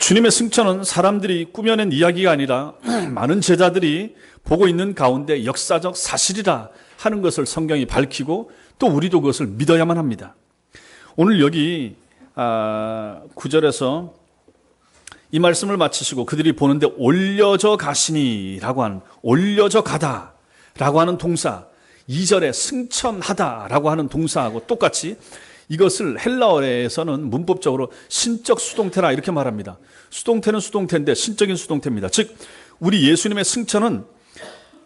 주님의 승천은 사람들이 꾸며낸 이야기가 아니라 많은 제자들이 보고 있는 가운데 역사적 사실이라 하는 것을 성경이 밝히고 또 우리도 그것을 믿어야만 합니다. 오늘 여기 9절에서 이 말씀을 마치시고 그들이 보는데 올려져 가시니라고 하는, 올려져 가다라고 하는 동사, 2절에 승천하다라고 하는 동사하고 똑같이 이것을 헬라어에서는 문법적으로 신적 수동태라 이렇게 말합니다. 수동태는 수동태인데 신적인 수동태입니다. 즉 우리 예수님의 승천은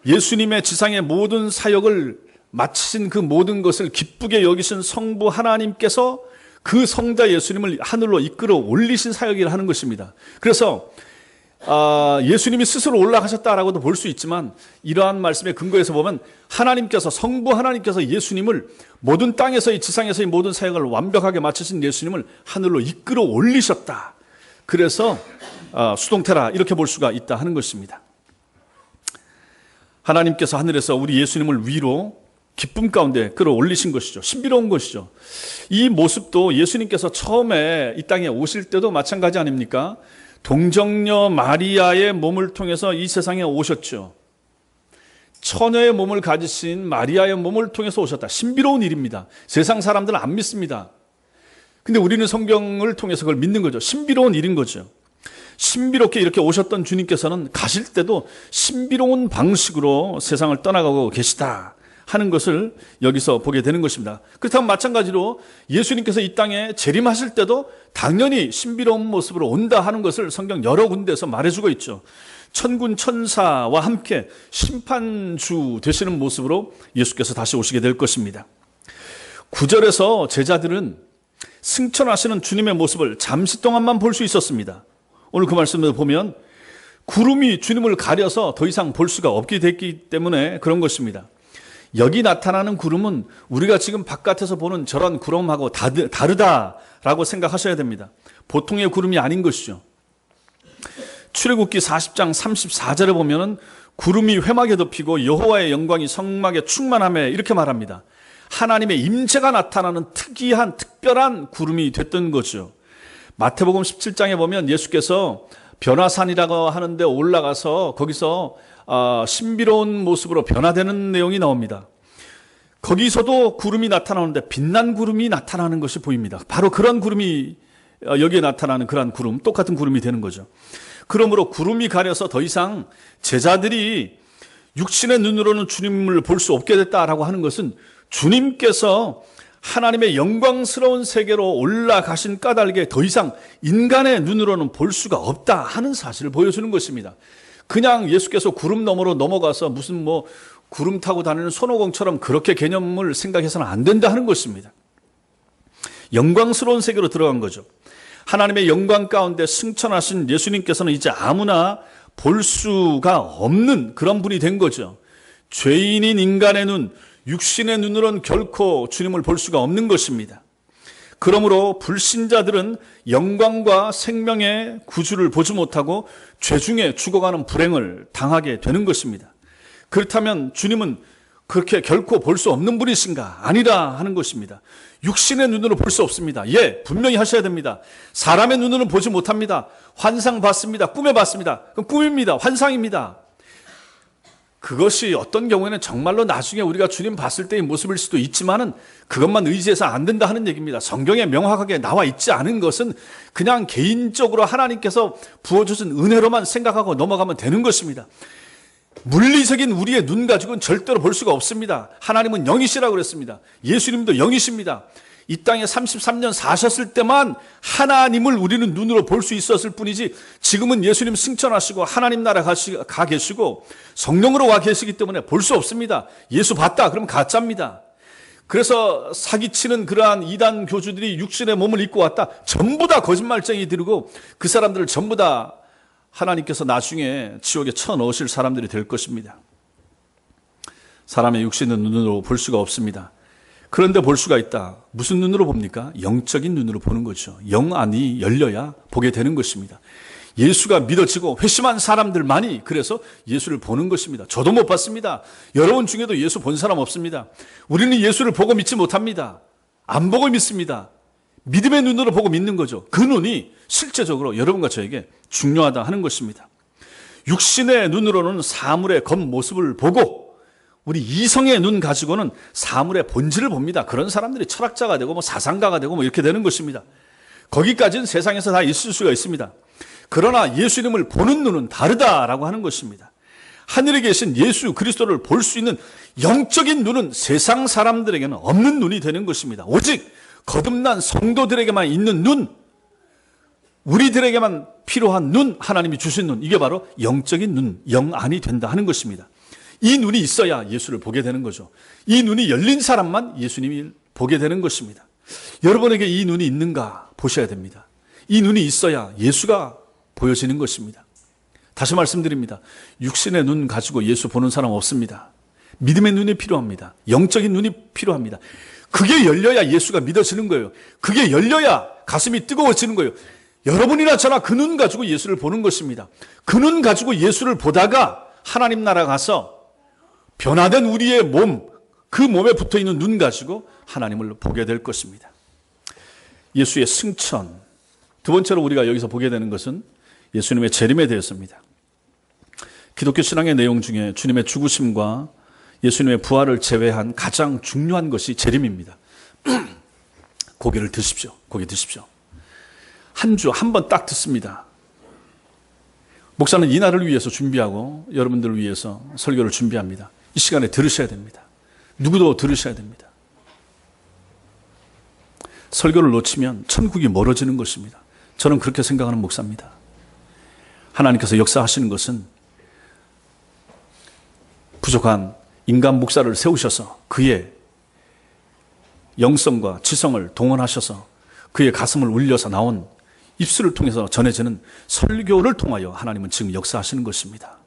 예수님의 지상의 모든 사역을 마치신 그 모든 것을 기쁘게 여기신 성부 하나님께서 그 성자 예수님을 하늘로 이끌어 올리신 사역이라 하는 것입니다. 그래서 예수님이 스스로 올라가셨다라고도 볼 수 있지만 이러한 말씀의 근거에서 보면 하나님께서, 성부 하나님께서 예수님을 모든 땅에서의 지상에서의 모든 사역을 완벽하게 마치신 예수님을 하늘로 이끌어 올리셨다. 그래서 수동태라 이렇게 볼 수가 있다 하는 것입니다. 하나님께서 하늘에서 우리 예수님을 위로 기쁨 가운데 끌어올리신 것이죠. 신비로운 것이죠. 이 모습도 예수님께서 처음에 이 땅에 오실 때도 마찬가지 아닙니까? 동정녀 마리아의 몸을 통해서 이 세상에 오셨죠. 처녀의 몸을 가지신 마리아의 몸을 통해서 오셨다. 신비로운 일입니다. 세상 사람들은 안 믿습니다. 근데 우리는 성경을 통해서 그걸 믿는 거죠. 신비로운 일인 거죠. 신비롭게 이렇게 오셨던 주님께서는 가실 때도 신비로운 방식으로 세상을 떠나가고 계시다 하는 것을 여기서 보게 되는 것입니다. 그렇다면 마찬가지로 예수님께서 이 땅에 재림하실 때도 당연히 신비로운 모습으로 온다 하는 것을 성경 여러 군데에서 말해주고 있죠. 천군 천사와 함께 심판주 되시는 모습으로 예수께서 다시 오시게 될 것입니다. 9절에서 제자들은 승천하시는 주님의 모습을 잠시 동안만 볼 수 있었습니다. 오늘 그 말씀을 보면 구름이 주님을 가려서 더 이상 볼 수가 없게 됐기 때문에 그런 것입니다. 여기 나타나는 구름은 우리가 지금 바깥에서 보는 저런 구름하고 다르다라고 생각하셔야 됩니다. 보통의 구름이 아닌 것이죠. 출애굽기 40장 34절에 보면은 구름이 회막에 덮이고 여호와의 영광이 성막에 충만하며 이렇게 말합니다. 하나님의 임재가 나타나는 특이한 특별한 구름이 됐던 거죠. 마태복음 17장에 보면 예수께서 변화산이라고 하는데 올라가서 거기서 신비로운 모습으로 변화되는 내용이 나옵니다. 거기서도 구름이 나타나는데 빛난 구름이 나타나는 것이 보입니다. 바로 그런 구름이 여기에 나타나는 그런 구름, 똑같은 구름이 되는 거죠. 그러므로 구름이 가려서 더 이상 제자들이 육신의 눈으로는 주님을 볼 수 없게 됐다라고 하는 것은 주님께서 하나님의 영광스러운 세계로 올라가신 까닭에 더 이상 인간의 눈으로는 볼 수가 없다 하는 사실을 보여주는 것입니다. 그냥 예수께서 구름 너머로 넘어가서 무슨 구름 타고 다니는 손오공처럼 그렇게 개념을 생각해서는 안 된다 하는 것입니다. 영광스러운 세계로 들어간 거죠. 하나님의 영광 가운데 승천하신 예수님께서는 이제 아무나 볼 수가 없는 그런 분이 된 거죠. 죄인인 인간의 눈, 육신의 눈으로는 결코 주님을 볼 수가 없는 것입니다. 그러므로 불신자들은 영광과 생명의 구주를 보지 못하고 죄 중에 죽어가는 불행을 당하게 되는 것입니다. 그렇다면 주님은 그렇게 결코 볼 수 없는 분이신가? 아니라 하는 것입니다. 육신의 눈으로 볼 수 없습니다. 예, 분명히 하셔야 됩니다. 사람의 눈으로는 보지 못합니다. 환상 봤습니다. 꿈에 봤습니다. 그건 꿈입니다. 환상입니다. 그것이 어떤 경우에는 정말로 나중에 우리가 주님 봤을 때의 모습일 수도 있지만은 그것만 의지해서 안 된다 하는 얘기입니다. 성경에 명확하게 나와 있지 않은 것은 그냥 개인적으로 하나님께서 부어주신 은혜로만 생각하고 넘어가면 되는 것입니다. 물리적인 우리의 눈 가지고는 절대로 볼 수가 없습니다. 하나님은 영이시라고 그랬습니다. 예수님도 영이십니다. 이 땅에 33년 사셨을 때만 하나님을 우리는 눈으로 볼 수 있었을 뿐이지 지금은 예수님 승천하시고 하나님 나라 가 계시고 성령으로 와 계시기 때문에 볼 수 없습니다. 예수 봤다 그러면 가짜입니다. 그래서 사기치는 그러한 이단 교주들이 육신의 몸을 입고 왔다. 전부 다 거짓말쟁이들이고 그 사람들을 전부 다 하나님께서 나중에 지옥에 쳐넣으실 사람들이 될 것입니다. 사람의 육신의 눈으로 볼 수가 없습니다. 그런데 볼 수가 있다. 무슨 눈으로 봅니까? 영적인 눈으로 보는 거죠. 영 안이 열려야 보게 되는 것입니다. 예수가 믿어지고 회심한 사람들만이 그래서 예수를 보는 것입니다. 저도 못 봤습니다. 여러분 중에도 예수 본 사람 없습니다. 우리는 예수를 보고 믿지 못합니다. 안 보고 믿습니다. 믿음의 눈으로 보고 믿는 거죠. 그 눈이 실제적으로 여러분과 저에게 중요하다 하는 것입니다. 육신의 눈으로는 사물의 겉모습을 보고 우리 이성의 눈 가지고는 사물의 본질을 봅니다. 그런 사람들이 철학자가 되고 사상가가 되고 이렇게 되는 것입니다. 거기까지는 세상에서 다 있을 수가 있습니다. 그러나 예수님을 보는 눈은 다르다라고 하는 것입니다. 하늘에 계신 예수 그리스도를 볼 수 있는 영적인 눈은 세상 사람들에게는 없는 눈이 되는 것입니다. 오직 거듭난 성도들에게만 있는 눈, 우리들에게만 필요한 눈, 하나님이 주신 눈, 이게 바로 영적인 눈, 영안이 된다 하는 것입니다. 이 눈이 있어야 예수를 보게 되는 거죠. 이 눈이 열린 사람만 예수님을 보게 되는 것입니다. 여러분에게 이 눈이 있는가 보셔야 됩니다. 이 눈이 있어야 예수가 보여지는 것입니다. 다시 말씀드립니다. 육신의 눈 가지고 예수 보는 사람 없습니다. 믿음의 눈이 필요합니다. 영적인 눈이 필요합니다. 그게 열려야 예수가 믿어지는 거예요. 그게 열려야 가슴이 뜨거워지는 거예요. 여러분이나 저나 그 눈 가지고 예수를 보는 것입니다. 그 눈 가지고 예수를 보다가 하나님 나라 가서 변화된 우리의 몸, 그 몸에 붙어있는 눈 가지고 하나님을 보게 될 것입니다. 예수의 승천. 두 번째로 우리가 여기서 보게 되는 것은 예수님의 재림에 대해서입니다. 기독교 신앙의 내용 중에 주님의 죽으심과 예수님의 부활을 제외한 가장 중요한 것이 재림입니다. 고기를 드십시오. 고기 드십시오. 한 주 한 번 딱 듣습니다. 목사는 이 날을 위해서 준비하고 여러분들을 위해서 설교를 준비합니다. 이 시간에 들으셔야 됩니다. 누구도 들으셔야 됩니다. 설교를 놓치면 천국이 멀어지는 것입니다. 저는 그렇게 생각하는 목사입니다. 하나님께서 역사하시는 것은 부족한 인간 목사를 세우셔서 그의 영성과 지성을 동원하셔서 그의 가슴을 울려서 나온 입술을 통해서 전해지는 설교를 통하여 하나님은 지금 역사하시는 것입니다.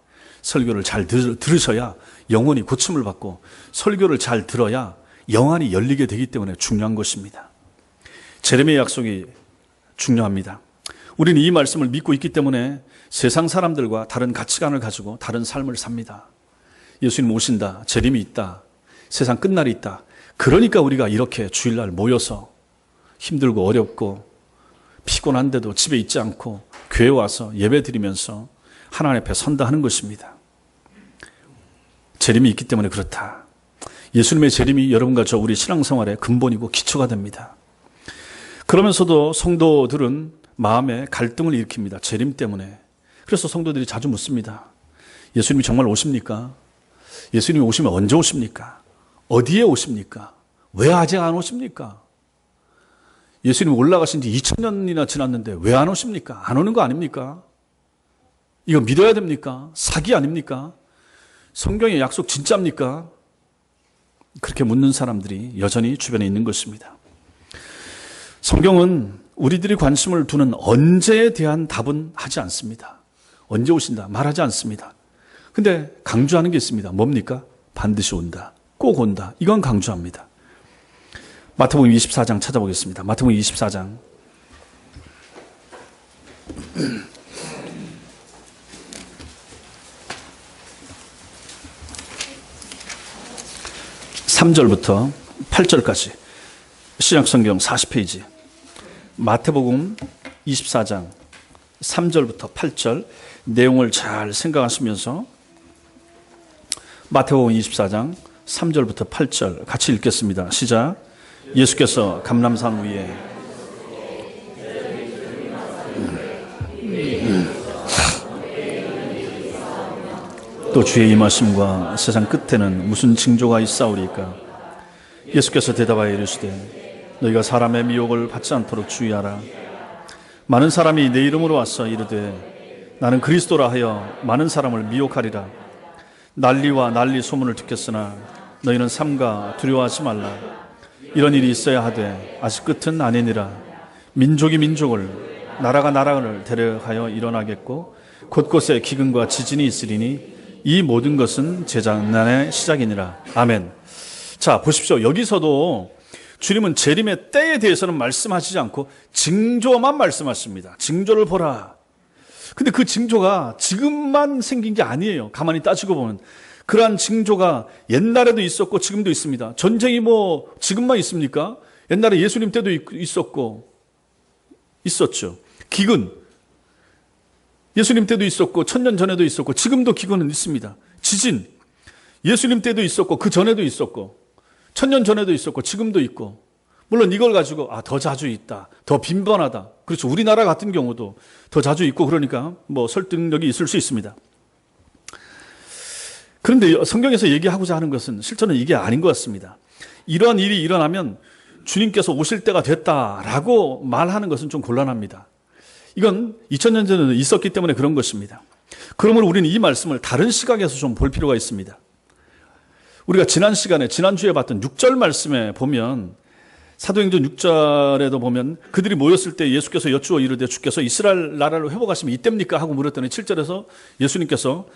설교를 잘 들으셔야 영혼이 고침을 받고 설교를 잘 들어야 영안이 열리게 되기 때문에 중요한 것입니다. 재림의 약속이 중요합니다. 우리는 이 말씀을 믿고 있기 때문에 세상 사람들과 다른 가치관을 가지고 다른 삶을 삽니다. 예수님 오신다. 재림이 있다. 세상 끝날이 있다. 그러니까 우리가 이렇게 주일날 모여서 힘들고 어렵고 피곤한데도 집에 있지 않고 교회 와서 예배 드리면서 하나님 앞에 선다 하는 것입니다. 재림이 있기 때문에 그렇다. 예수님의 재림이 여러분과 저 우리 신앙생활의 근본이고 기초가 됩니다. 그러면서도 성도들은 마음에 갈등을 일으킵니다. 재림 때문에. 그래서 성도들이 자주 묻습니다. 예수님이 정말 오십니까? 예수님이 오시면 언제 오십니까? 어디에 오십니까? 왜 아직 안 오십니까? 예수님이 올라가신 지 2000년이나 지났는데 왜 안 오십니까? 안 오는 거 아닙니까? 이거 믿어야 됩니까? 사기 아닙니까? 성경의 약속 진짜입니까? 그렇게 묻는 사람들이 여전히 주변에 있는 것입니다. 성경은 우리들이 관심을 두는 언제에 대한 답은 하지 않습니다. 언제 오신다 말하지 않습니다. 근데 강조하는 게 있습니다. 뭡니까? 반드시 온다. 꼭 온다. 이건 강조합니다. 마태복음 24장 찾아보겠습니다. 마태복음 24장 3절부터 8절까지 신약성경 40페이지 마태복음 24장 3절부터 8절 내용을 잘 생각하시면서 마태복음 24장 3절부터 8절 같이 읽겠습니다. 시작. 예수께서 감람산 위에 또 주의 임하심과 세상 끝에는 무슨 징조가 있사오리까? 예수께서 대답하여 이르시되 너희가 사람의 미혹을 받지 않도록 주의하라. 많은 사람이 내 이름으로 와서 이르되 나는 그리스도라 하여 많은 사람을 미혹하리라. 난리와 난리 소문을 듣겠으나 너희는 삼가 두려워하지 말라. 이런 일이 있어야 하되 아직 끝은 아니니라. 민족이 민족을 나라가 나라를 대적하여 일어나겠고 곳곳에 기근과 지진이 있으리니 이 모든 것은 재장난의 시작이니라. 아멘. 자, 보십시오. 여기서도 주님은 재림의 때에 대해서는 말씀하시지 않고 징조만 말씀하십니다. 징조를 보라. 근데 그 징조가 지금만 생긴 게 아니에요. 가만히 따지고 보면. 그러한 징조가 옛날에도 있었고 지금도 있습니다. 전쟁이 지금만 있습니까? 옛날에 예수님 때도 있었고 있었죠. 기근, 예수님 때도 있었고 천년 전에도 있었고 지금도 기근은 있습니다. 지진, 예수님 때도 있었고 그 전에도 있었고 천년 전에도 있었고 지금도 있고, 물론 이걸 가지고 더 자주 있다, 더 빈번하다, 그렇죠, 우리나라 같은 경우도 더 자주 있고 그러니까 뭐 설득력이 있을 수 있습니다. 그런데 성경에서 얘기하고자 하는 것은 실제는 이게 아닌 것 같습니다. 이러한 일이 일어나면 주님께서 오실 때가 됐다라고 말하는 것은 좀 곤란합니다. 이건 2000년 전에는 있었기 때문에 그런 것입니다. 그러므로 우리는 이 말씀을 다른 시각에서 좀 볼 필요가 있습니다. 우리가 지난주에 봤던 6절 말씀에 보면, 사도행전 6절에도 보면 그들이 모였을 때 예수께서 여쭈어 이르되 주께서 이스라엘 나라를 회복하시면 이때입니까? 하고 물었더니 7절에서 예수님께서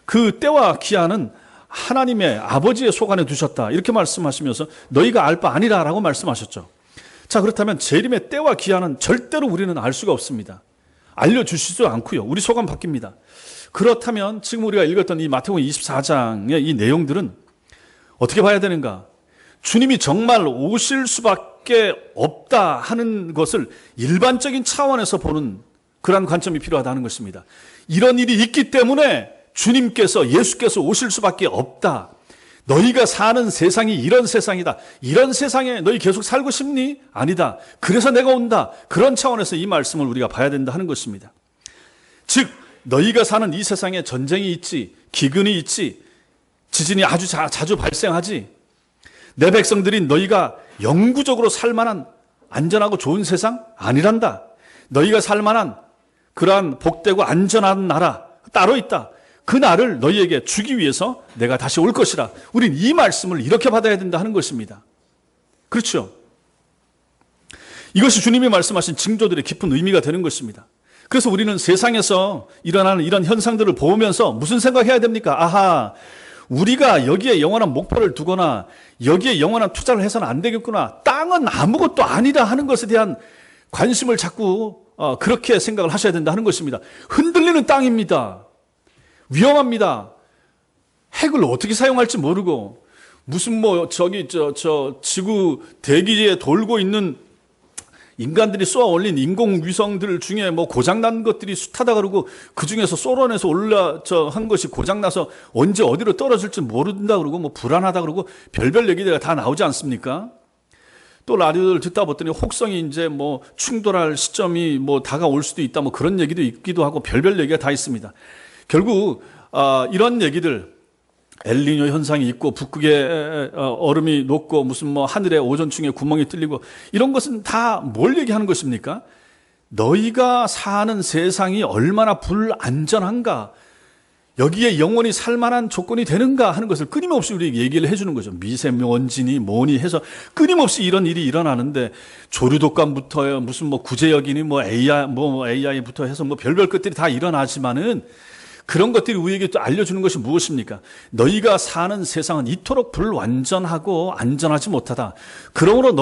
그 때와 기한은 하나님의 아버지의 소관에 두셨다, 이렇게 말씀하시면서 너희가 알 바 아니라 라고 말씀하셨죠. 자, 그렇다면 재림의 때와 기한은 절대로 우리는 알 수가 없습니다. 알려주시지도 않고요. 우리 소관 바뀝니다. 그렇다면 지금 우리가 읽었던 이 마태복음 24장의 이 내용들은 어떻게 봐야 되는가? 주님이 정말 오실 수밖에 없다 하는 것을 일반적인 차원에서 보는 그러한 관점이 필요하다는 것입니다. 이런 일이 있기 때문에 예수께서 오실 수밖에 없다. 너희가 사는 세상이 이런 세상이다. 이런 세상에 너희 계속 살고 싶니? 아니다. 그래서 내가 온다. 그런 차원에서 이 말씀을 우리가 봐야 된다 하는 것입니다. 즉, 너희가 사는 이 세상에 전쟁이 있지, 기근이 있지, 지진이 아주 자주 발생하지, 내 백성들인 너희가 영구적으로 살만한 안전하고 좋은 세상 아니란다. 너희가 살만한 그러한 복되고 안전한 나라 따로 있다. 그 날을 너희에게 주기 위해서 내가 다시 올 것이라. 우린 이 말씀을 이렇게 받아야 된다 하는 것입니다. 그렇죠? 이것이 주님이 말씀하신 징조들의 깊은 의미가 되는 것입니다. 그래서 우리는 세상에서 일어나는 이런 현상들을 보면서 무슨 생각해야 됩니까? 우리가 여기에 영원한 목표를 두거나 여기에 영원한 투자를 해서는 안 되겠구나, 땅은 아무것도 아니다 하는 것에 대한 관심을 자꾸 그렇게 생각을 하셔야 된다 하는 것입니다. 흔들리는 땅입니다. 위험합니다. 핵을 어떻게 사용할지 모르고, 무슨 지구 대기에 돌고 있는 인간들이 쏘아 올린 인공위성들 중에 고장난 것들이 숱하다 그러고, 그 중에서 쏘러내서 한 것이 고장나서 언제 어디로 떨어질지 모른다 그러고, 불안하다 그러고, 별별 얘기가 다 나오지 않습니까? 또 라디오를 듣다 보더니 혹성이 이제 충돌할 시점이 다가올 수도 있다, 그런 얘기도 있기도 하고, 별별 얘기가 다 있습니다. 결국 이런 얘기들, 엘니뇨 현상이 있고 북극에 얼음이 녹고 무슨 하늘에 오존층에 구멍이 뚫리고, 이런 것은 다 뭘 얘기하는 것입니까? 너희가 사는 세상이 얼마나 불안전한가, 여기에 영원히 살만한 조건이 되는가 하는 것을 끊임없이 우리에게 얘기를 해주는 거죠. 미세먼지니 뭐니 해서 끊임없이 이런 일이 일어나는데, 조류독감부터 무슨 구제역이니 AI부터 해서 별별 것들이 다 일어나지만은, 그런 것들이 우리에게 또 알려주는 것이 무엇입니까? 너희가 사는 세상은 이토록 불완전하고 안전하지 못하다. 그러므로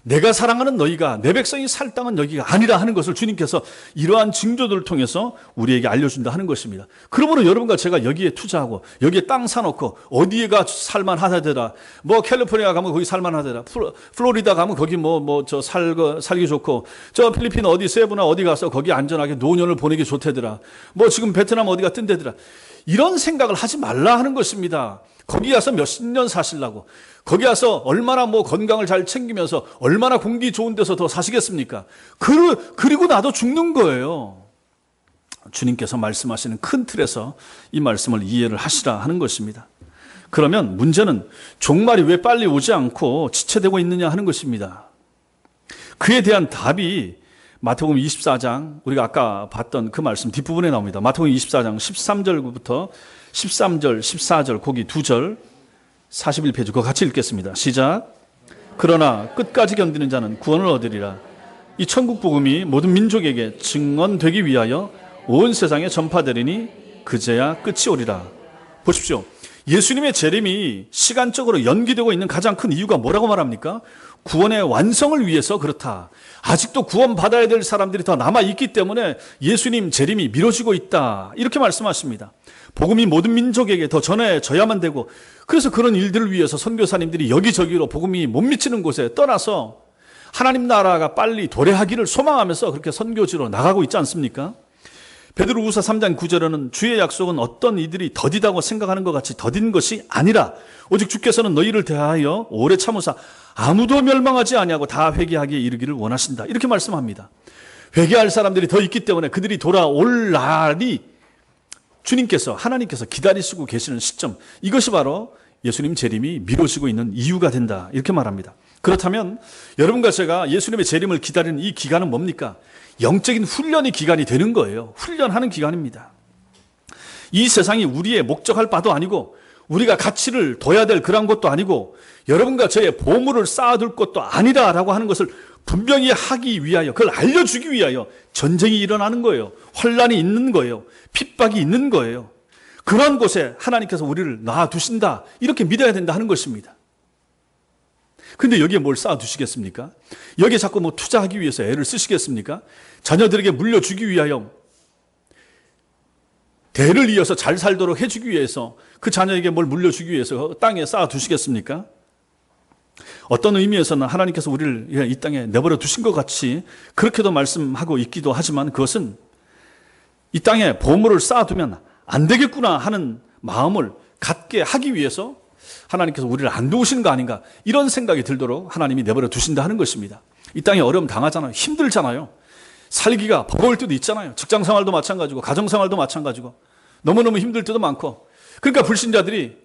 내가 사랑하는 너희가, 내 백성이 살 땅은 여기가 아니라 하는 것을 주님께서 이러한 징조들을 통해서 우리에게 알려준다 하는 것입니다. 그러므로 여러분과 제가 여기에 투자하고 여기에 땅 사놓고 어디에가 살만하다더라, 캘리포니아 가면 거기 살만하더라, 플로리다 가면 거기 살기 좋고, 저 필리핀 어디 세부나 어디 가서 거기 안전하게 노년을 보내기 좋대더라, 지금 베트남 어디 같은 데더라, 이런 생각을 하지 말라 하는 것입니다. 거기 가서 몇십 년 사시려고, 거기 가서 얼마나 건강을 잘 챙기면서 얼마나 공기 좋은 데서 더 사시겠습니까? 그리고 나도 죽는 거예요. 주님께서 말씀하시는 큰 틀에서 이 말씀을 이해를 하시라 하는 것입니다. 그러면 문제는 종말이 왜 빨리 오지 않고 지체되고 있느냐 하는 것입니다. 그에 대한 답이 마태복음 24장, 우리가 아까 봤던 그 말씀 뒷부분에 나옵니다. 마태복음 24장 13절부터 13절, 14절, 거기 2절, 41페이지, 그거 같이 읽겠습니다. 시작. 그러나 끝까지 견디는 자는 구원을 얻으리라. 이 천국 복음이 모든 민족에게 증언되기 위하여 온 세상에 전파되리니 그제야 끝이 오리라. 보십시오. 예수님의 재림이 시간적으로 연기되고 있는 가장 큰 이유가 뭐라고 말합니까? 구원의 완성을 위해서 그렇다. 아직도 구원받아야 될 사람들이 더 남아있기 때문에 예수님 재림이 미뤄지고 있다, 이렇게 말씀하십니다. 복음이 모든 민족에게 더 전해져야만 되고, 그래서 그런 일들을 위해서 선교사님들이 여기저기로 복음이 못 미치는 곳에 떠나서 하나님 나라가 빨리 도래하기를 소망하면서 그렇게 선교지로 나가고 있지 않습니까? 베드로후서 3장 9절에는 주의 약속은 어떤 이들이 더디다고 생각하는 것 같이 더딘 것이 아니라 오직 주께서는 너희를 대하여 오래 참으사 아무도 멸망하지 아니하고 다 회개하기에 이르기를 원하신다. 이렇게 말씀합니다. 회개할 사람들이 더 있기 때문에 그들이 돌아올 날이 주님께서 하나님께서 기다리시고 계시는 시점, 이것이 바로 예수님 재림이 미뤄지고 있는 이유가 된다. 이렇게 말합니다. 그렇다면 여러분과 제가 예수님의 재림을 기다리는 이 기간은 뭡니까? 영적인 훈련의 기간이 되는 거예요. 훈련하는 기간입니다. 이 세상이 우리의 목적할 바도 아니고 우리가 가치를 둬야 될 그런 것도 아니고 여러분과 저의 보물을 쌓아둘 것도 아니라라고 하는 것을 분명히 하기 위하여, 그걸 알려주기 위하여 전쟁이 일어나는 거예요. 환란이 있는 거예요. 핍박이 있는 거예요. 그런 곳에 하나님께서 우리를 놔두신다, 이렇게 믿어야 된다 하는 것입니다. 근데 여기에 뭘 쌓아두시겠습니까? 여기에 자꾸 뭐 투자하기 위해서 애를 쓰시겠습니까? 자녀들에게 물려주기 위하여, 대를 이어서 잘 살도록 해주기 위해서, 그 자녀에게 뭘 물려주기 위해서 땅에 쌓아두시겠습니까? 어떤 의미에서는 하나님께서 우리를 이 땅에 내버려 두신 것 같이 그렇게도 말씀하고 있기도 하지만, 그것은 이 땅에 보물을 쌓아두면 안 되겠구나 하는 마음을 갖게 하기 위해서 하나님께서 우리를 안 도우시는 거 아닌가, 이런 생각이 들도록 하나님이 내버려 두신다 하는 것입니다. 이 땅에 어려움 당하잖아요. 힘들잖아요. 살기가 버거울 때도 있잖아요. 직장생활도 마찬가지고 가정생활도 마찬가지고 너무너무 힘들 때도 많고. 그러니까 불신자들이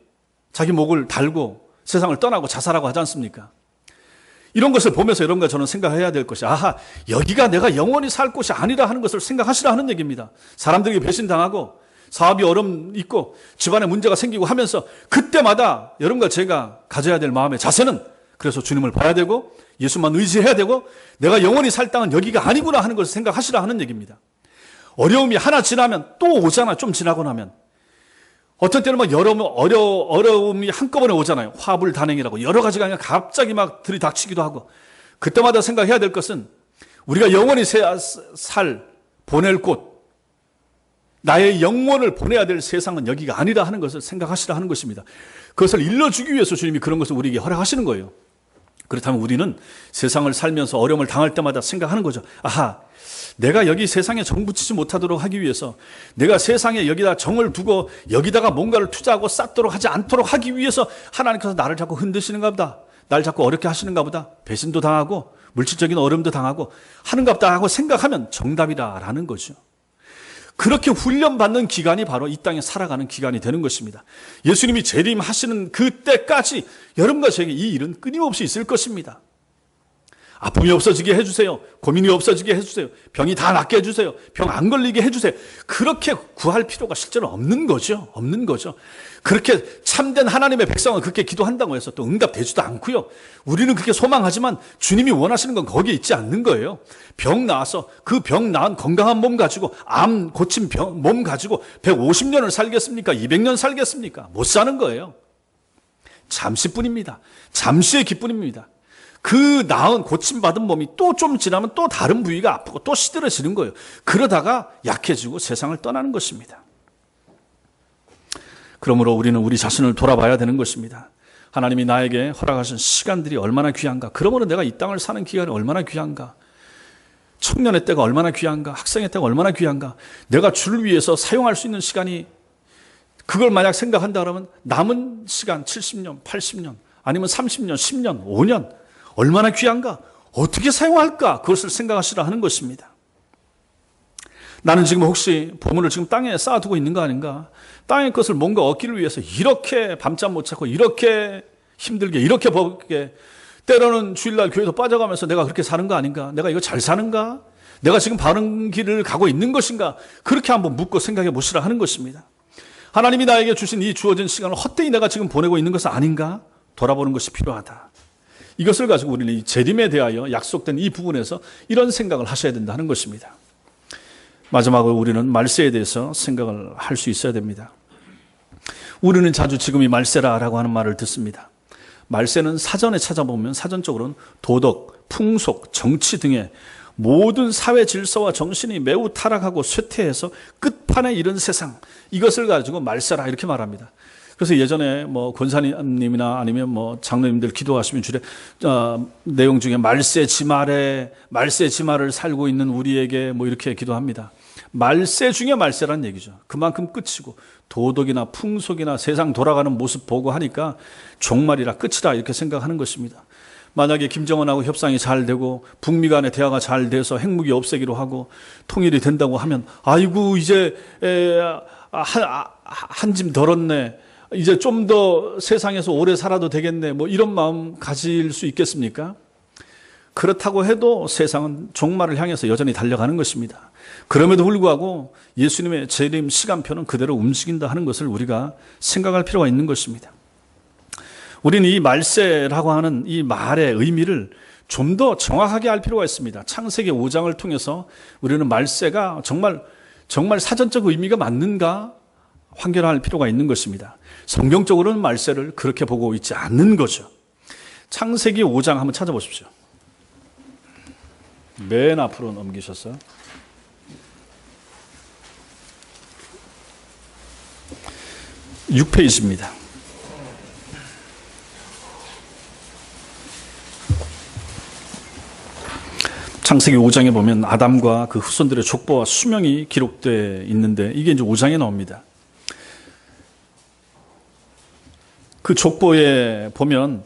자기 목을 달고 세상을 떠나고 자살하고 하지 않습니까? 이런 것을 보면서 여러분과 저는 생각해야 될 것이, 아하, 여기가 내가 영원히 살 곳이 아니라 하는 것을 생각하시라 하는 얘기입니다. 사람들에게 배신당하고 사업이 어려움 있고 집안에 문제가 생기고 하면서 그때마다 여러분과 제가 가져야 될 마음의 자세는, 그래서 주님을 봐야 되고 예수만 의지해야 되고 내가 영원히 살 땅은 여기가 아니구나 하는 것을 생각하시라 하는 얘기입니다. 어려움이 하나 지나면 또 오잖아. 좀 지나고 나면 어떤 때는 막 어려움이 한꺼번에 오잖아요. 화불단행이라고 여러 가지가 그냥 갑자기 막 들이닥치기도 하고, 그때마다 생각해야 될 것은 우리가 영원히 보낼 곳, 나의 영혼을 보내야 될 세상은 여기가 아니라 하는 것을 생각하시라 하는 것입니다. 그것을 일러주기 위해서 주님이 그런 것을 우리에게 허락하시는 거예요. 그렇다면 우리는 세상을 살면서 어려움을 당할 때마다 생각하는 거죠. 아하, 내가 여기 세상에 정 붙이지 못하도록 하기 위해서, 내가 세상에 여기다 정을 두고 여기다가 뭔가를 투자하고 쌓도록 하지 않도록 하기 위해서 하나님께서 나를 자꾸 흔드시는가 보다, 날 자꾸 어렵게 하시는가 보다, 배신도 당하고 물질적인 어려움도 당하고 하는가 보다 하고 생각하면 정답이다라는 거죠. 그렇게 훈련받는 기간이 바로 이 땅에 살아가는 기간이 되는 것입니다. 예수님이 재림하시는 그때까지 여러분과 저에게 이 일은 끊임없이 있을 것입니다. 아픔이 없어지게 해주세요. 고민이 없어지게 해주세요. 병이 다 낫게 해주세요. 병 안 걸리게 해주세요. 그렇게 구할 필요가 실제로 없는 거죠. 없는 거죠. 그렇게 참된 하나님의 백성은 그렇게 기도한다고 해서 또 응답되지도 않고요. 우리는 그렇게 소망하지만 주님이 원하시는 건 거기에 있지 않는 거예요. 병 나아서 그 병 나은 건강한 몸 가지고, 암 고친 몸 가지고 150년을 살겠습니까? 200년 살겠습니까? 못 사는 거예요. 잠시뿐입니다. 잠시의 기쁨입니다. 그 나은 고침받은 몸이 또 좀 지나면 또 다른 부위가 아프고 또 시들어지는 거예요. 그러다가 약해지고 세상을 떠나는 것입니다. 그러므로 우리는 우리 자신을 돌아봐야 되는 것입니다. 하나님이 나에게 허락하신 시간들이 얼마나 귀한가, 그러므로 내가 이 땅을 사는 기간이 얼마나 귀한가, 청년의 때가 얼마나 귀한가, 학생의 때가 얼마나 귀한가, 내가 주를 위해서 사용할 수 있는 시간이, 그걸 만약 생각한다 그러면 남은 시간 70년, 80년, 아니면 30년, 10년, 5년 얼마나 귀한가, 어떻게 사용할까, 그것을 생각하시라 하는 것입니다. 나는 지금 혹시 보물을 지금 땅에 쌓아두고 있는 거 아닌가, 땅의 것을 뭔가 얻기를 위해서 이렇게 밤잠 못 자고 이렇게 힘들게 이렇게 버겁게, 때로는 주일날 교회도 빠져가면서 내가 그렇게 사는 거 아닌가, 내가 이거 잘 사는가, 내가 지금 바른 길을 가고 있는 것인가, 그렇게 한번 묻고 생각해 보시라 하는 것입니다. 하나님이 나에게 주신 이 주어진 시간을 헛되이 내가 지금 보내고 있는 것은 아닌가, 돌아보는 것이 필요하다. 이것을 가지고 우리는 이 재림에 대하여 약속된 이 부분에서 이런 생각을 하셔야 된다는 것입니다. 마지막으로 우리는 말세에 대해서 생각을 할 수 있어야 됩니다. 우리는 자주 지금이 말세라라고 하는 말을 듣습니다. 말세는 사전에 찾아보면 사전적으로는 도덕, 풍속, 정치 등의 모든 사회 질서와 정신이 매우 타락하고 쇠퇴해서 끝판에 이른 세상, 이것을 가지고 말세라 이렇게 말합니다. 그래서 예전에 뭐 권사님이나 아니면 뭐 장로님들 기도하시면 주례 내용 중에 말세 지말을 살고 있는 우리에게 뭐 이렇게 기도합니다. 말세 중에 말세란 얘기죠. 그만큼 끝이고 도덕이나 풍속이나 세상 돌아가는 모습 보고 하니까 종말이라 끝이다 이렇게 생각하는 것입니다. 만약에 김정은하고 협상이 잘 되고 북미 간의 대화가 잘 돼서 핵무기 없애기로 하고 통일이 된다고 하면 아이고 이제 한 짐 덜었네. 이제 좀 더 세상에서 오래 살아도 되겠네. 뭐 이런 마음 가질 수 있겠습니까? 그렇다고 해도 세상은 종말을 향해서 여전히 달려가는 것입니다. 그럼에도 불구하고 예수님의 재림 시간표는 그대로 움직인다 하는 것을 우리가 생각할 필요가 있는 것입니다. 우리는 이 말세라고 하는 이 말의 의미를 좀 더 정확하게 알 필요가 있습니다. 창세기 5장을 통해서 우리는 말세가 정말 사전적 의미가 맞는가 확인할 필요가 있는 것입니다. 성경적으로는 말세를 그렇게 보고 있지 않는 거죠. 창세기 5장 한번 찾아보십시오. 맨 앞으로 넘기셔서 6페이지입니다. 창세기 5장에 보면 아담과 그 후손들의 족보와 수명이 기록되어 있는데 이게 이제 5장에 나옵니다. 그 족보에 보면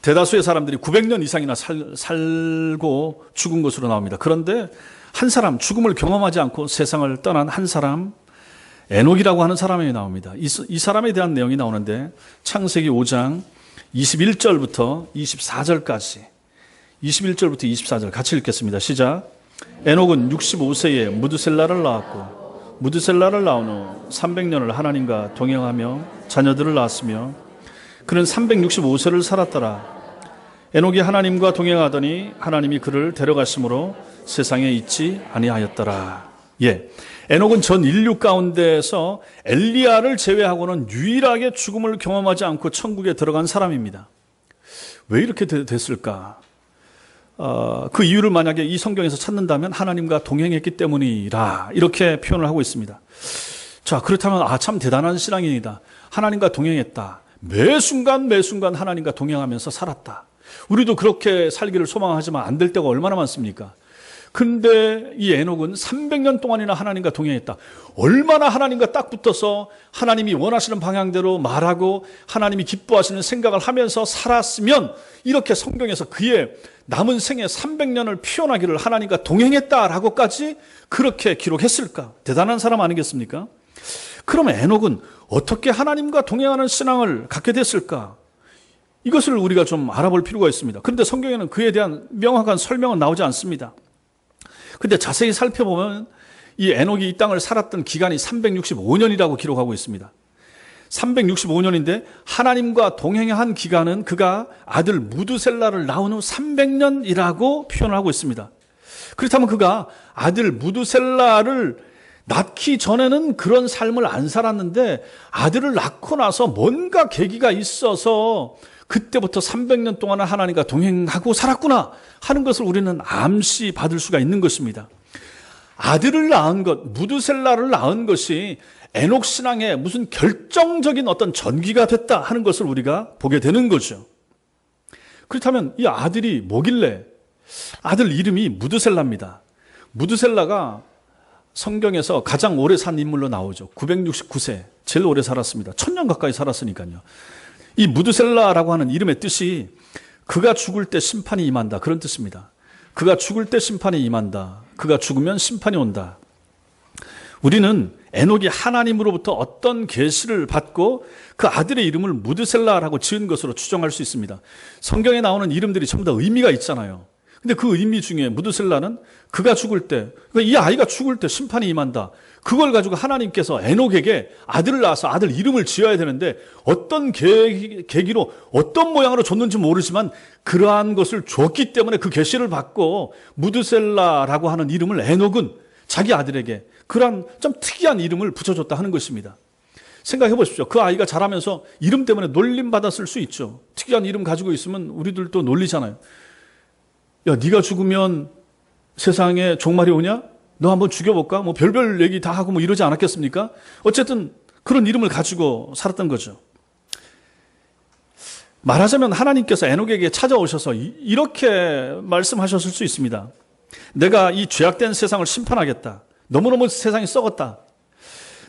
대다수의 사람들이 900년 이상이나 살고 죽은 것으로 나옵니다. 그런데 한 사람, 죽음을 경험하지 않고 세상을 떠난 한 사람, 에녹이라고 하는 사람이 나옵니다. 이 사람에 대한 내용이 나오는데 창세기 5장 21절부터 24절까지 21절부터 24절 같이 읽겠습니다. 시작. 에녹은 65세에 무드셀라를 낳았고 무드셀라를 낳은 후 300년을 하나님과 동행하며 자녀들을 낳았으며 그는 365세를 살았더라. 에녹이 하나님과 동행하더니 하나님이 그를 데려가심으로 세상에 있지 아니하였더라. 에녹은 전 인류 가운데에서 엘리야를 제외하고는 유일하게 죽음을 경험하지 않고 천국에 들어간 사람입니다. 왜 이렇게 됐을까? 그 이유를 만약에 이 성경에서 찾는다면 하나님과 동행했기 때문이라 이렇게 표현을 하고 있습니다. 자, 그렇다면 참 대단한 신앙인이다. 하나님과 동행했다. 매 순간 하나님과 동행하면서 살았다. 우리도 그렇게 살기를 소망하지만 안 될 때가 얼마나 많습니까? 근데 이 에녹은 300년 동안이나 하나님과 동행했다. 얼마나 하나님과 딱 붙어서 하나님이 원하시는 방향대로 말하고 하나님이 기뻐하시는 생각을 하면서 살았으면 이렇게 성경에서 그의 남은 생애 300년을 표현하기를 하나님과 동행했다라고까지 그렇게 기록했을까? 대단한 사람 아니겠습니까? 그럼 에녹은 어떻게 하나님과 동행하는 신앙을 갖게 됐을까? 이것을 우리가 좀 알아볼 필요가 있습니다. 그런데 성경에는 그에 대한 명확한 설명은 나오지 않습니다. 근데 자세히 살펴보면 이 에녹이 이 땅을 살았던 기간이 365년이라고 기록하고 있습니다. 365년인데 하나님과 동행한 기간은 그가 아들 무드셀라를 낳은 후 300년이라고 표현을 하고 있습니다. 그렇다면 그가 아들 무드셀라를 낳기 전에는 그런 삶을 안 살았는데 아들을 낳고 나서 뭔가 계기가 있어서 그때부터 300년 동안 하나님과 동행하고 살았구나 하는 것을 우리는 암시 받을 수가 있는 것입니다. 아들을 낳은 것, 무드셀라를 낳은 것이 에녹 신앙에 무슨 결정적인 어떤 전기가 됐다 하는 것을 우리가 보게 되는 거죠. 그렇다면 이 아들이 뭐길래? 아들 이름이 무드셀라입니다. 무드셀라가 성경에서 가장 오래 산 인물로 나오죠. 969세, 제일 오래 살았습니다. 1000년 가까이 살았으니까요. 이 무드셀라라고 하는 이름의 뜻이 그가 죽을 때 심판이 임한다 그런 뜻입니다. 그가 죽을 때 심판이 임한다. 그가 죽으면 심판이 온다. 우리는 에녹이 하나님으로부터 어떤 계시를 받고 그 아들의 이름을 무드셀라라고 지은 것으로 추정할 수 있습니다. 성경에 나오는 이름들이 전부 다 의미가 있잖아요. 근데 그 의미 중에 무드셀라는 그가 죽을 때, 그러니까 이 아이가 죽을 때 심판이 임한다. 그걸 가지고 하나님께서 에녹에게 아들을 낳아서 아들 이름을 지어야 되는데 어떤 계기로 어떤 모양으로 줬는지 모르지만 그러한 것을 줬기 때문에 그 계시를 받고 무드셀라라고 하는 이름을 에녹은 자기 아들에게 그러한 좀 특이한 이름을 붙여줬다 하는 것입니다. 생각해 보십시오. 그 아이가 자라면서 이름 때문에 놀림받았을 수 있죠. 특이한 이름 가지고 있으면 우리들도 놀리잖아요. 야, 네가 죽으면 세상에 종말이 오냐? 너 한번 죽여볼까? 뭐 별별 얘기 다 하고 뭐 이러지 않았겠습니까? 어쨌든 그런 이름을 가지고 살았던 거죠. 말하자면 하나님께서 에녹에게 찾아오셔서 이렇게 말씀하셨을 수 있습니다. 내가 이 죄악된 세상을 심판하겠다. 너무너무 세상이 썩었다.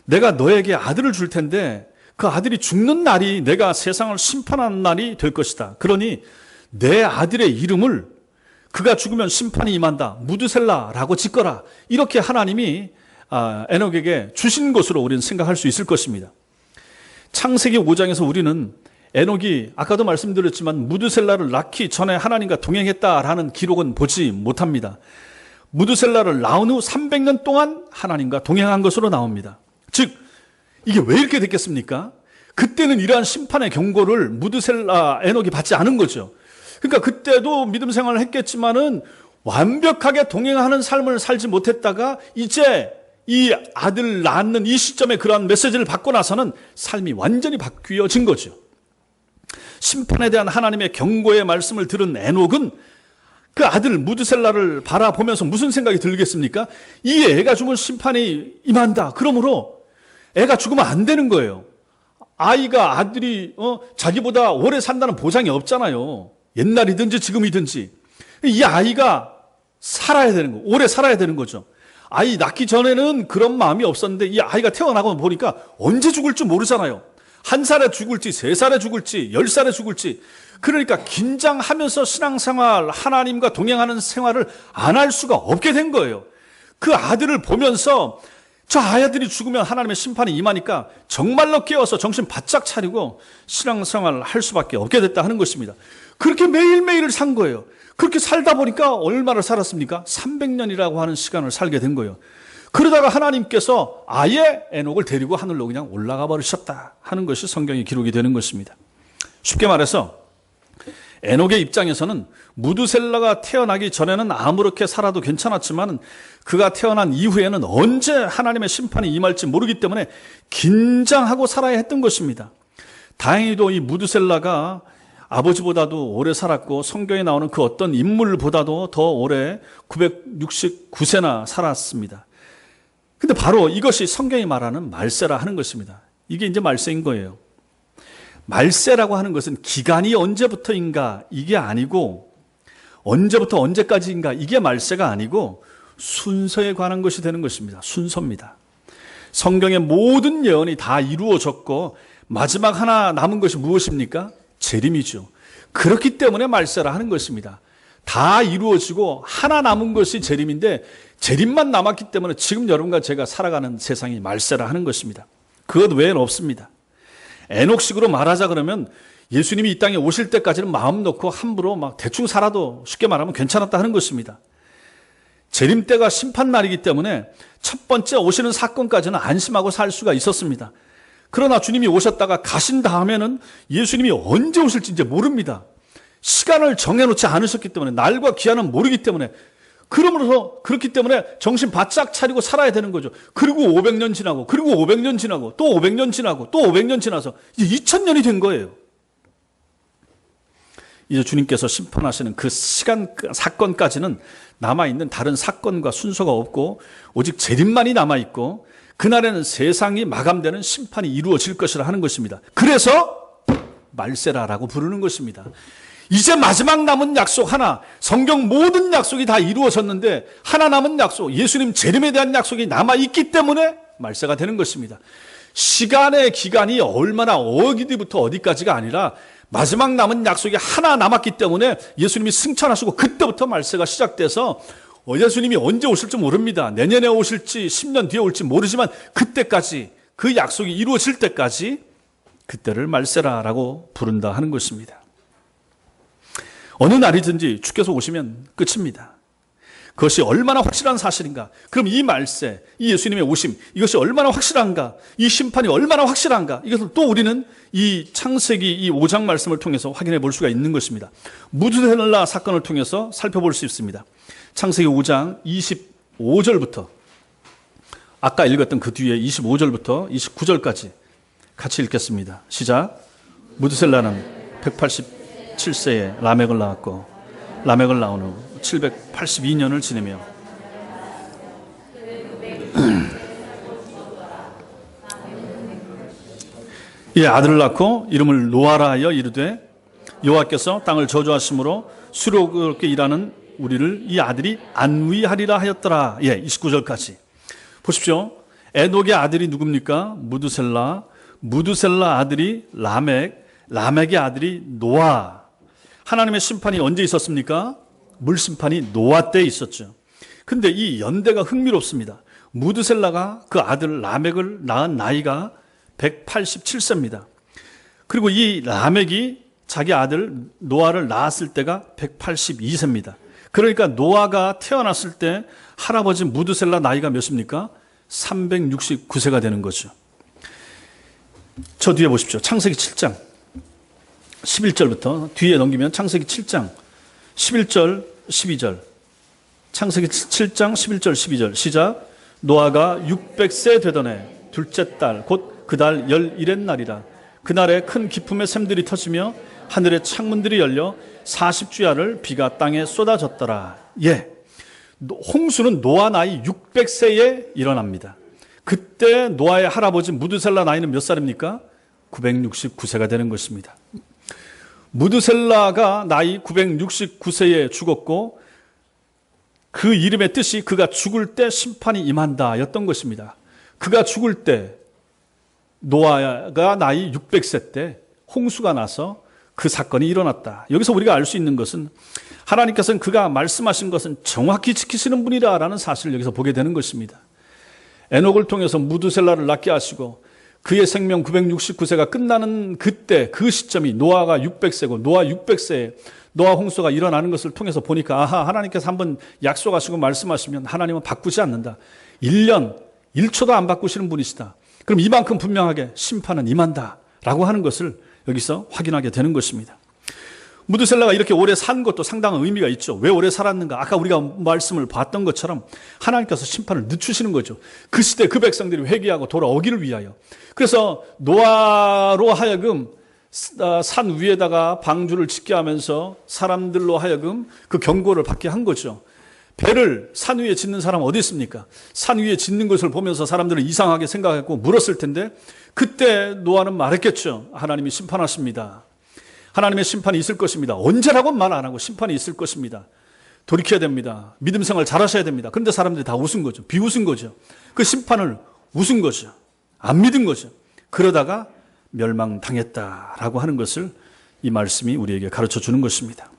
내가 너에게 아들을 줄 텐데 그 아들이 죽는 날이 내가 세상을 심판하는 날이 될 것이다. 그러니 내 아들의 이름을 그가 죽으면 심판이 임한다. 무드셀라라고 짓거라. 이렇게 하나님이 에녹에게 주신 것으로 우리는 생각할 수 있을 것입니다. 창세기 5장에서 우리는 에녹이 아까도 말씀드렸지만 무드셀라를 낳기 전에 하나님과 동행했다라는 기록은 보지 못합니다. 무드셀라를 낳은 후 300년 동안 하나님과 동행한 것으로 나옵니다. 즉 이게 왜 이렇게 됐겠습니까? 그때는 이러한 심판의 경고를 무드셀라 에녹이 받지 않은 거죠. 그러니까 그때도 믿음 생활을 했겠지만은 완벽하게 동행하는 삶을 살지 못했다가 이제 이 아들 낳는 이 시점에 그러한 메시지를 받고 나서는 삶이 완전히 바뀌어진 거죠. 심판에 대한 하나님의 경고의 말씀을 들은 에녹은 그 아들 무드셀라를 바라보면서 무슨 생각이 들겠습니까? 이 애가 죽으면 심판이 임한다. 그러므로 애가 죽으면 안 되는 거예요. 아들이 자기보다 오래 산다는 보장이 없잖아요. 옛날이든지 지금이든지. 이 아이가 살아야 되는 거, 오래 살아야 되는 거죠. 아이 낳기 전에는 그런 마음이 없었는데 이 아이가 태어나고 보니까 언제 죽을지 모르잖아요. 1살에 죽을지, 3살에 죽을지, 10살에 죽을지. 그러니까 긴장하면서 신앙생활, 하나님과 동행하는 생활을 안 할 수가 없게 된 거예요. 그 아들을 보면서 저 아이들이 죽으면 하나님의 심판이 임하니까 정말로 깨어서 정신 바짝 차리고 신앙생활을 할 수밖에 없게 됐다 하는 것입니다. 그렇게 매일매일을 산 거예요. 그렇게 살다 보니까 얼마를 살았습니까? 300년이라고 하는 시간을 살게 된 거예요. 그러다가 하나님께서 아예 에녹을 데리고 하늘로 그냥 올라가 버리셨다 하는 것이 성경에 기록이 되는 것입니다. 쉽게 말해서 에녹의 입장에서는 무드셀라가 태어나기 전에는 아무렇게 살아도 괜찮았지만 그가 태어난 이후에는 언제 하나님의 심판이 임할지 모르기 때문에 긴장하고 살아야 했던 것입니다. 다행히도 이 무드셀라가 아버지보다도 오래 살았고 성경에 나오는 그 어떤 인물보다도 더 오래 969세나 살았습니다. 근데 바로 이것이 성경이 말하는 말세라 하는 것입니다. 이게 이제 말세인 거예요. 말세라고 하는 것은 기간이 언제부터인가 이게 아니고 언제부터 언제까지인가 이게 말세가 아니고 순서에 관한 것이 되는 것입니다. 순서입니다. 성경의 모든 예언이 다 이루어졌고 마지막 하나 남은 것이 무엇입니까? 재림이죠. 그렇기 때문에 말세라 하는 것입니다. 다 이루어지고 하나 남은 것이 재림인데 재림만 남았기 때문에 지금 여러분과 제가 살아가는 세상이 말세라 하는 것입니다. 그것 외에는 없습니다. 에녹식으로 말하자 그러면 예수님이 이 땅에 오실 때까지는 마음 놓고 함부로 막 대충 살아도 쉽게 말하면 괜찮았다 하는 것입니다. 재림 때가 심판 날이기 때문에 첫 번째 오시는 사건까지는 안심하고 살 수가 있었습니다. 그러나 주님이 오셨다가 가신 다음에는 예수님이 언제 오실지 이제 모릅니다. 시간을 정해놓지 않으셨기 때문에 날과 기한은 모르기 때문에 그러므로서 그렇기 때문에 정신 바짝 차리고 살아야 되는 거죠. 그리고 500년 지나고 그리고 500년 지나고 또 500년 지나고 또 500년 지나서 이제 2000년이 된 거예요. 이제 주님께서 심판하시는 그 시간 사건까지는 남아있는 다른 사건과 순서가 없고 오직 재림만이 남아있고 그날에는 세상이 마감되는 심판이 이루어질 것이라 하는 것입니다. 그래서 말세라라고 부르는 것입니다. 이제 마지막 남은 약속 하나, 성경 모든 약속이 다 이루어졌는데 하나 남은 약속, 예수님 재림에 대한 약속이 남아있기 때문에 말세가 되는 것입니다. 시간의 기간이 얼마나 어디부터 어디까지가 아니라 마지막 남은 약속이 하나 남았기 때문에 예수님이 승천하시고 그때부터 말세가 시작돼서 예수님이 언제 오실지 모릅니다. 내년에 오실지 10년 뒤에 올지 모르지만 그때까지 그 약속이 이루어질 때까지 그때를 말세라라고 부른다 하는 것입니다. 어느 날이든지 주께서 오시면 끝입니다. 그것이 얼마나 확실한 사실인가? 그럼 이 말세, 이 예수님의 오심, 이것이 얼마나 확실한가? 이 심판이 얼마나 확실한가? 이것을 또 우리는 이 창세기 이 5장 말씀을 통해서 확인해 볼 수가 있는 것입니다. 무드셀라 사건을 통해서 살펴볼 수 있습니다. 창세기 5장 25절부터 아까 읽었던 그 뒤에 25절부터 29절까지 같이 읽겠습니다. 시작. 무드셀라는 187세에 라멕을 낳았고 라멕을 낳은 후 782년을 지내며 예, 아들을 낳고 이름을 노아라 하여 이르되 여호와께서 땅을 저주하심으로 수고롭게 일하는 우리를 이 아들이 안위하리라 하였더라. 예, 29절까지. 보십시오. 에녹의 아들이 누굽니까? 무두셀라 아들이 라멕의 아들이 노아. 하나님의 심판이 언제 있었습니까? 물심판이 노아 때 있었죠. 근데 이 연대가 흥미롭습니다. 무두셀라가 그 아들 라멕을 낳은 나이가 187세입니다. 그리고 이 라멕이 자기 아들 노아를 낳았을 때가 182세입니다. 그러니까 노아가 태어났을 때 할아버지 무두셀라 나이가 몇입니까? 369세가 되는 거죠. 저 뒤에 보십시오. 창세기 7장 11절부터 뒤에 넘기면 창세기 7장 11절 12절. 창세기 7장 11절 12절 시작. 노아가 600세 되던 해 둘째 달 곧 그 달 11의 날이라. 그날에 큰 기품의 샘들이 터지며 하늘의 창문들이 열려 40주야를 비가 땅에 쏟아졌더라. 예, 홍수는 노아 나이 600세에 일어납니다. 그때 노아의 할아버지 무두셀라 나이는 몇 살입니까? 969세가 되는 것입니다. 무두셀라가 나이 969세에 죽었고 그 이름의 뜻이 그가 죽을 때 심판이 임한다 였던 것입니다. 그가 죽을 때 노아가 나이 600세 때 홍수가 나서 그 사건이 일어났다. 여기서 우리가 알 수 있는 것은 하나님께서는 그가 말씀하신 것은 정확히 지키시는 분이라는 사실을 여기서 보게 되는 것입니다. 에녹을 통해서 무두셀라를 낳게 하시고 그의 생명 969세가 끝나는 그때 그 시점이 노아가 600세고 노아 600세에 노아 홍수가 일어나는 것을 통해서 보니까 아하, 하나님께서 한번 약속하시고 말씀하시면 하나님은 바꾸지 않는다. 1년 1초도 안 바꾸시는 분이시다. 그럼 이만큼 분명하게 심판은 임한다 라고 하는 것을 여기서 확인하게 되는 것입니다. 무두셀라가 이렇게 오래 산 것도 상당한 의미가 있죠. 왜 오래 살았는가? 아까 우리가 말씀을 봤던 것처럼 하나님께서 심판을 늦추시는 거죠. 그 시대 그 백성들이 회개하고 돌아오기를 위하여. 그래서 노아로 하여금 산 위에다가 방주를 짓게 하면서 사람들로 하여금 그 경고를 받게 한 거죠. 배를 산 위에 짓는 사람 어디 있습니까? 산 위에 짓는 것을 보면서 사람들은 이상하게 생각했고 물었을 텐데 그때 노아는 말했겠죠. 하나님이 심판하십니다. 하나님의 심판이 있을 것입니다. 언제라고 말 안 하고 심판이 있을 것입니다. 돌이켜야 됩니다. 믿음 생활 잘하셔야 됩니다. 그런데 사람들이 다 웃은 거죠. 비웃은 거죠. 그 심판을 웃은 거죠. 안 믿은 거죠. 그러다가 멸망당했다라고 하는 것을 이 말씀이 우리에게 가르쳐 주는 것입니다.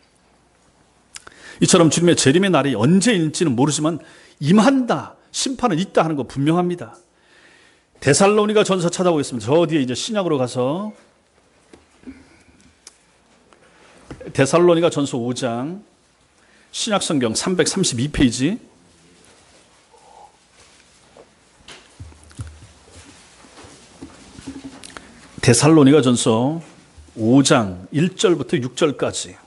이처럼 주님의 재림의 날이 언제일지는 모르지만 임한다, 심판은 있다 하는 거 분명합니다. 데살로니가 전서 찾아보겠습니다. 저 뒤에 이제 신약으로 가서 데살로니가 전서 5장 신약성경 332페이지 데살로니가 전서 5장 1절부터 6절까지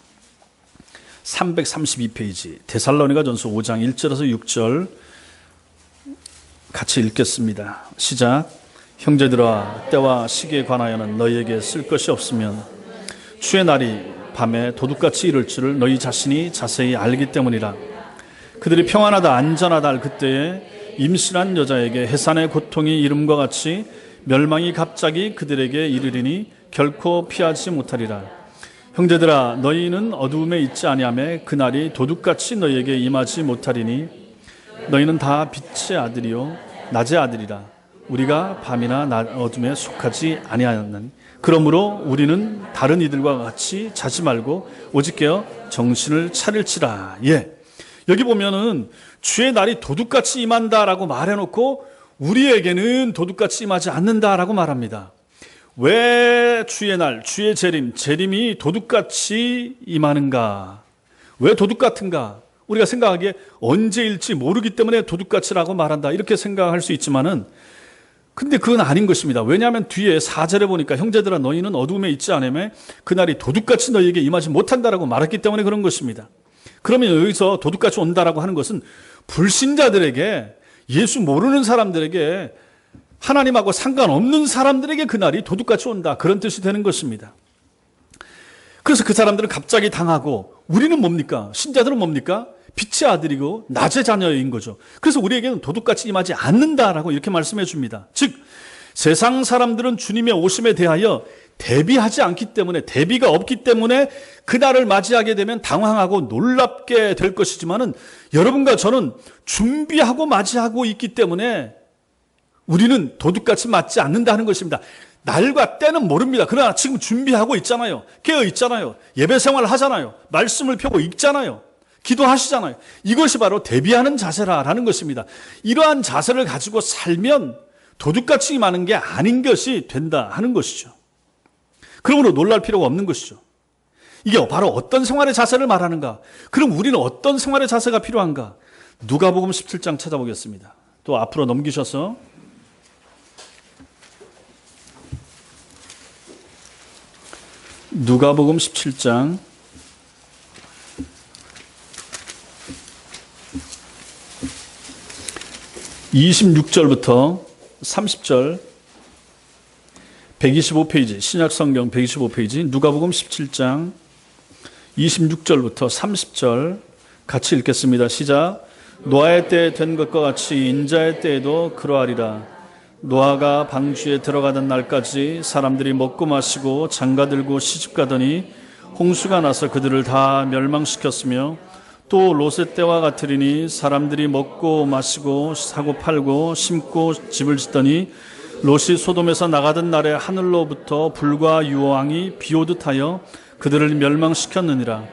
332페이지 데살로니가 전서 5장 1절에서 6절 같이 읽겠습니다. 시작. 형제들아 때와 시기에 관하여는 너희에게 쓸 것이 없으면 주의 날이 밤에 도둑같이 이를 줄을 너희 자신이 자세히 알기 때문이라. 그들이 평안하다 안전하다 할 그때에 임신한 여자에게 해산의 고통이 이름과 같이 멸망이 갑자기 그들에게 이르리니 결코 피하지 못하리라. 형제들아 너희는 어두움에 있지 아니하매 그날이 도둑같이 너희에게 임하지 못하리니 너희는 다 빛의 아들이요 낮의 아들이라. 우리가 밤이나 어둠에 속하지 아니하였나니 그러므로 우리는 다른 이들과 같이 자지 말고 오직 깨어 정신을 차릴지라. 예, 여기 보면은 주의 날이 도둑같이 임한다라고 말해놓고 우리에게는 도둑같이 임하지 않는다라고 말합니다. 왜 주의 날, 주의 재림이 도둑같이 임하는가? 왜 도둑 같은가? 우리가 생각하기에 언제일지 모르기 때문에 도둑같이라고 말한다 이렇게 생각할 수 있지만은 근데 그건 아닌 것입니다. 왜냐하면 뒤에 4절에 보니까 형제들아 너희는 어두움에 있지 않으며 그날이 도둑같이 너희에게 임하지 못한다라고 말했기 때문에 그런 것입니다. 그러면 여기서 도둑같이 온다라고 하는 것은 불신자들에게 예수 모르는 사람들에게 하나님하고 상관없는 사람들에게 그날이 도둑같이 온다 그런 뜻이 되는 것입니다. 그래서 그 사람들은 갑자기 당하고 우리는 뭡니까? 신자들은 뭡니까? 빛의 아들이고 낮의 자녀인 거죠. 그래서 우리에게는 도둑같이 임하지 않는다라고 이렇게 말씀해 줍니다. 즉 세상 사람들은 주님의 오심에 대하여 대비하지 않기 때문에, 대비가 없기 때문에 그날을 맞이하게 되면 당황하고 놀랍게 될 것이지만은 여러분과 저는 준비하고 맞이하고 있기 때문에 우리는 도둑같이 맞지 않는다는 것입니다. 날과 때는 모릅니다. 그러나 지금 준비하고 있잖아요. 깨어 있잖아요. 예배 생활을 하잖아요. 말씀을 펴고 읽잖아요. 기도하시잖아요. 이것이 바로 대비하는 자세라는 것입니다. 이러한 자세를 가지고 살면 도둑같이 임하는 게 아닌 것이 된다 하는 것이죠. 그러므로 놀랄 필요가 없는 것이죠. 이게 바로 어떤 생활의 자세를 말하는가? 그럼 우리는 어떤 생활의 자세가 필요한가? 누가복음 17장 찾아보겠습니다. 또 앞으로 넘기셔서 누가복음 17장 26절부터 30절 125페이지 신약성경 125페이지 누가복음 17장 26절부터 30절 같이 읽겠습니다. 시작. 노아의 때 된 것과 같이 인자의 때에도 그러하리라. 노아가 방주에 들어가던 날까지 사람들이 먹고 마시고 장가들고 시집가더니 홍수가 나서 그들을 다 멸망시켰으며 또 롯의 때와 같으리니 사람들이 먹고 마시고 사고 팔고 심고 집을 짓더니 롯이 소돔에서 나가던 날에 하늘로부터 불과 유황이 비오듯 하여 그들을 멸망시켰느니라.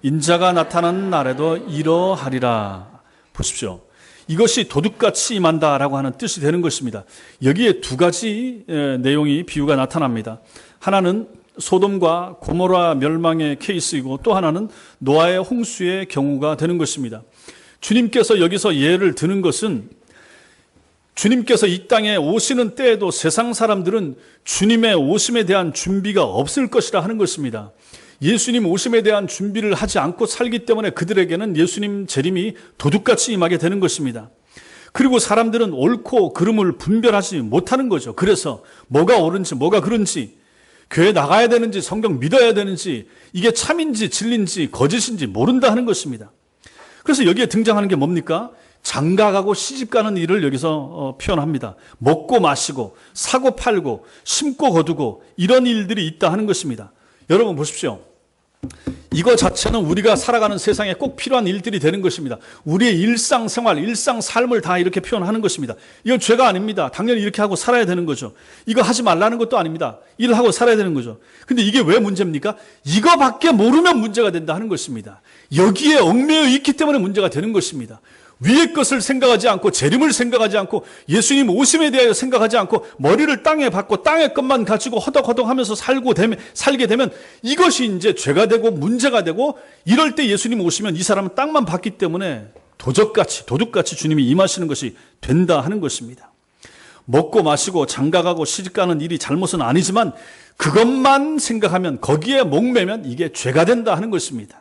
인자가 나타나는 날에도 이러하리라. 보십시오. 이것이 도둑같이 임한다라고 하는 뜻이 되는 것입니다. 여기에 두 가지 내용이 비유가 나타납니다. 하나는 소돔과 고모라 멸망의 케이스이고 또 하나는 노아의 홍수의 경우가 되는 것입니다. 주님께서 여기서 예를 드는 것은 주님께서 이 땅에 오시는 때에도 세상 사람들은 주님의 오심에 대한 준비가 없을 것이라 하는 것입니다. 예수님 오심에 대한 준비를 하지 않고 살기 때문에 그들에게는 예수님 재림이 도둑같이 임하게 되는 것입니다. 그리고 사람들은 옳고 그름을 분별하지 못하는 거죠. 그래서 뭐가 옳은지 뭐가 그른지, 교회 나가야 되는지 성경 믿어야 되는지, 이게 참인지 진리인지 거짓인지 모른다 하는 것입니다. 그래서 여기에 등장하는 게 뭡니까? 장가가고 시집가는 일을 여기서 표현합니다. 먹고 마시고 사고 팔고 심고 거두고 이런 일들이 있다 하는 것입니다. 여러분 보십시오. 이거 자체는 우리가 살아가는 세상에 꼭 필요한 일들이 되는 것입니다. 우리의 일상생활, 일상삶을 다 이렇게 표현하는 것입니다. 이건 죄가 아닙니다. 당연히 이렇게 하고 살아야 되는 거죠. 이거 하지 말라는 것도 아닙니다. 일을 하고 살아야 되는 거죠. 근데 이게 왜 문제입니까? 이거밖에 모르면 문제가 된다 하는 것입니다. 여기에 얽매여 있기 때문에 문제가 되는 것입니다. 위의 것을 생각하지 않고 재림을 생각하지 않고 예수님 오심에 대하여 생각하지 않고 머리를 땅에 박고 땅의 것만 가지고 허덕허덕하면서 살게 되면 이것이 이제 죄가 되고 문제가 되고, 이럴 때 예수님 오시면 이 사람은 땅만 봤기 때문에 도둑같이 주님이 임하시는 것이 된다 하는 것입니다. 먹고 마시고 장가가고 시집가는 일이 잘못은 아니지만 그것만 생각하면, 거기에 목매면 이게 죄가 된다 하는 것입니다.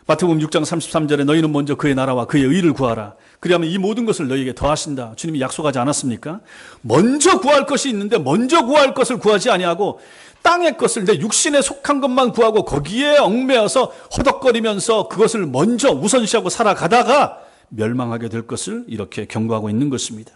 마태복음 6장 33절에 너희는 먼저 그의 나라와 그의 의를 구하라. 그리하면 이 모든 것을 너희에게 더하신다. 주님이 약속하지 않았습니까? 먼저 구할 것이 있는데 먼저 구할 것을 구하지 아니하고 땅의 것을, 내 육신에 속한 것만 구하고 거기에 얽매여서 허덕거리면서 그것을 먼저 우선시하고 살아가다가 멸망하게 될 것을 이렇게 경고하고 있는 것입니다.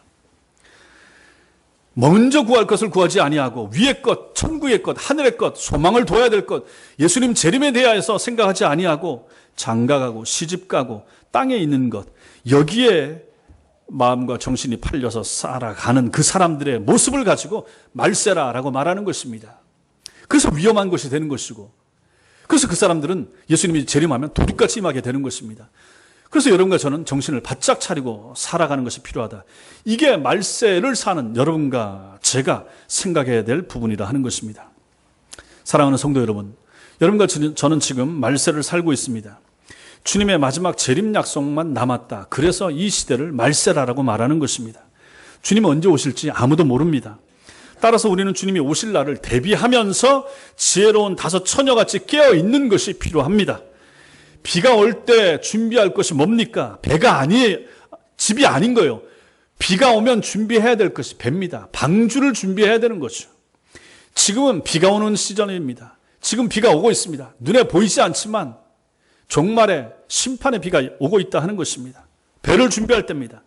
먼저 구할 것을 구하지 아니하고 위의 것, 천국의 것, 하늘의 것, 소망을 둬야 될 것, 예수님 재림에 대하여서 생각하지 아니하고 장가가고 시집가고 땅에 있는 것, 여기에 마음과 정신이 팔려서 살아가는 그 사람들의 모습을 가지고 말세라라고 말하는 것입니다. 그래서 위험한 것이 되는 것이고, 그래서 그 사람들은 예수님이 재림하면 도둑같이 임하게 되는 것입니다. 그래서 여러분과 저는 정신을 바짝 차리고 살아가는 것이 필요하다. 이게 말세를 사는 여러분과 제가 생각해야 될 부분이라 하는 것입니다. 사랑하는 성도 여러분, 여러분과 저는 지금 말세를 살고 있습니다. 주님의 마지막 재림 약속만 남았다. 그래서 이 시대를 말세라라고 말하는 것입니다. 주님은 언제 오실지 아무도 모릅니다. 따라서 우리는 주님이 오실 날을 대비하면서 지혜로운 다섯 처녀같이 깨어있는 것이 필요합니다. 비가 올 때 준비할 것이 뭡니까? 배가 아니에요. 집이 아닌 거예요. 비가 오면 준비해야 될 것이 배입니다. 방주를 준비해야 되는 거죠. 지금은 비가 오는 시즌입니다. 지금 비가 오고 있습니다. 눈에 보이지 않지만 종말에 심판의 비가 오고 있다 하는 것입니다. 배를 준비할 때입니다.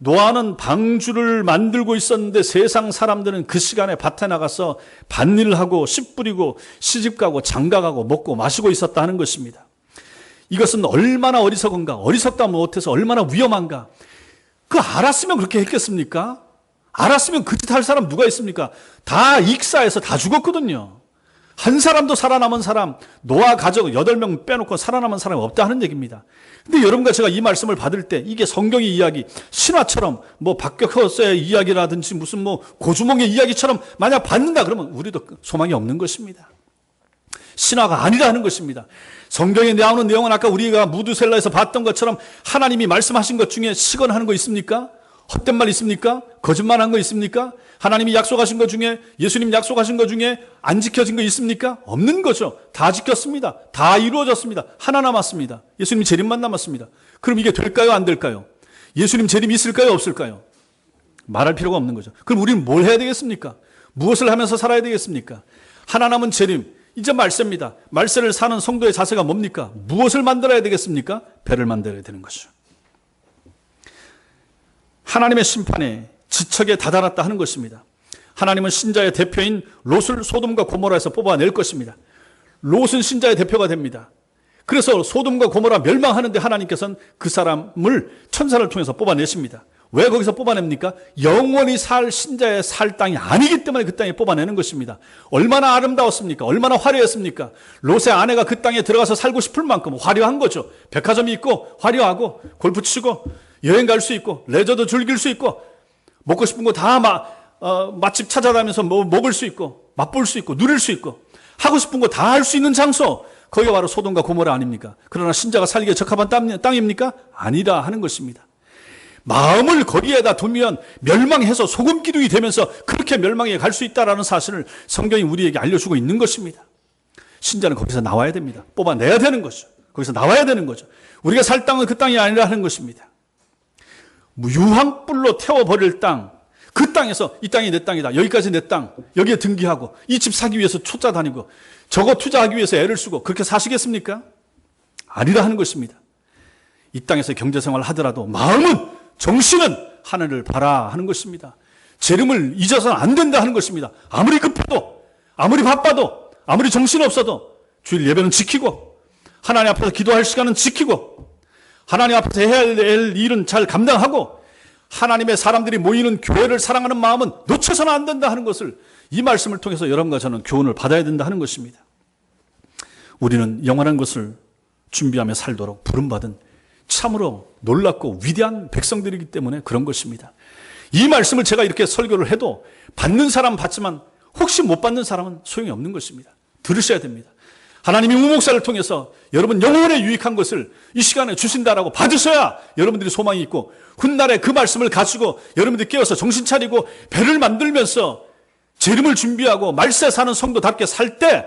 노아는 방주를 만들고 있었는데 세상 사람들은 그 시간에 밭에 나가서 밭일을 하고 씨 뿌리고 시집가고 장가가고 먹고 마시고 있었다 하는 것입니다. 이것은 얼마나 어리석은가, 어리석다 못해서 얼마나 위험한가. 그 알았으면 그렇게 했겠습니까? 알았으면 그 짓 할 사람 누가 있습니까? 다 익사해서 다 죽었거든요. 한 사람도 살아남은 사람, 노아 가족 8명 빼놓고 살아남은 사람이 없다 하는 얘기입니다. 근데 여러분과 제가 이 말씀을 받을 때 이게 성경의 이야기, 신화처럼 뭐 박격허서의 이야기라든지 무슨 뭐 고주몽의 이야기처럼 만약 받는다 그러면 우리도 소망이 없는 것입니다. 신화가 아니라는 것입니다. 성경에 나오는 내용은 아까 우리가 무드셀라에서 봤던 것처럼 하나님이 말씀하신 것 중에 시건하는 거 있습니까? 헛된 말 있습니까? 거짓말한 거 있습니까? 하나님이 약속하신 것 중에, 예수님 약속하신 것 중에 안 지켜진 거 있습니까? 없는 거죠. 다 지켰습니다. 다 이루어졌습니다. 하나 남았습니다. 예수님 재림만 남았습니다. 그럼 이게 될까요? 안 될까요? 예수님 재림 있을까요? 없을까요? 말할 필요가 없는 거죠. 그럼 우리는 뭘 해야 되겠습니까? 무엇을 하면서 살아야 되겠습니까? 하나 남은 재림, 이제 말세입니다. 말세를 사는 성도의 자세가 뭡니까? 무엇을 만들어야 되겠습니까? 배를 만들어야 되는 것이죠. 하나님의 심판에 지척에 다다랐다 하는 것입니다. 하나님은 신자의 대표인 롯을 소돔과 고모라에서 뽑아낼 것입니다. 롯은 신자의 대표가 됩니다. 그래서 소돔과 고모라 멸망하는데 하나님께서는 그 사람을 천사를 통해서 뽑아내십니다. 왜 거기서 뽑아냅니까? 영원히 살 신자의 살 땅이 아니기 때문에 그 땅에 뽑아내는 것입니다. 얼마나 아름다웠습니까? 얼마나 화려했습니까? 롯의 아내가 그 땅에 들어가서 살고 싶을 만큼 화려한 거죠. 백화점이 있고 화려하고 골프 치고 여행 갈 수 있고 레저도 즐길 수 있고 먹고 싶은 거 다 맛집 찾아다니면서 먹을 수 있고 맛볼 수 있고 누릴 수 있고 하고 싶은 거 다 할 수 있는 장소, 거기가 바로 소돔과 고모라 아닙니까? 그러나 신자가 살기에 적합한 땅입니까? 아니라 하는 것입니다. 마음을 거기에다 두면 멸망해서 소금 기둥이 되면서 그렇게 멸망에 갈 수 있다는 사실을 성경이 우리에게 알려주고 있는 것입니다. 신자는 거기서 나와야 됩니다. 뽑아내야 되는 거죠. 거기서 나와야 되는 거죠. 우리가 살 땅은 그 땅이 아니라 하는 것입니다. 유황불로 태워버릴 땅, 그 땅에서 이 땅이 내 땅이다, 여기까지 내 땅, 여기에 등기하고 이 집 사기 위해서 쫓아다니고 저거 투자하기 위해서 애를 쓰고 그렇게 사시겠습니까? 아니라 하는 것입니다. 이 땅에서 경제생활을 하더라도 마음은, 정신은 하늘을 바라 하는 것입니다. 재림을 잊어서는 안 된다 하는 것입니다. 아무리 급해도, 아무리 바빠도, 아무리 정신없어도 주일 예배는 지키고 하나님 앞에서 기도할 시간은 지키고 하나님 앞에서 해야 할 일은 잘 감당하고 하나님의 사람들이 모이는 교회를 사랑하는 마음은 놓쳐서는 안 된다 하는 것을 이 말씀을 통해서 여러분과 저는 교훈을 받아야 된다 하는 것입니다. 우리는 영원한 것을 준비하며 살도록 부름받은 참으로 놀랍고 위대한 백성들이기 때문에 그런 것입니다. 이 말씀을 제가 이렇게 설교를 해도 받는 사람 받지만 혹시 못 받는 사람은 소용이 없는 것입니다. 들으셔야 됩니다. 하나님이 우목사를 통해서 여러분 영혼에 유익한 것을 이 시간에 주신다라고 받으셔야 여러분들이 소망이 있고 훗날에 그 말씀을 가지고 여러분들이 깨어서 정신 차리고 배를 만들면서 재림을 준비하고 말세 사는 성도답게 살 때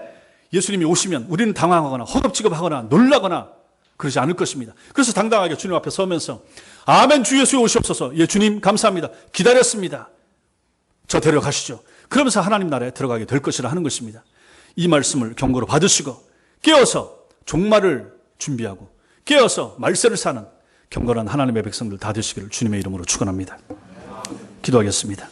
예수님이 오시면 우리는 당황하거나 허겁지겁하거나 놀라거나 그러지 않을 것입니다. 그래서 당당하게 주님 앞에 서면서 아멘 주 예수 오시옵소서. 예 주님 감사합니다. 기다렸습니다. 저 데려가시죠. 그러면서 하나님 나라에 들어가게 될 것이라 하는 것입니다. 이 말씀을 경고로 받으시고 깨어서 종말을 준비하고 깨어서 말세를 사는 경건한 하나님의 백성들 다 되시기를 주님의 이름으로 축원합니다. 기도하겠습니다.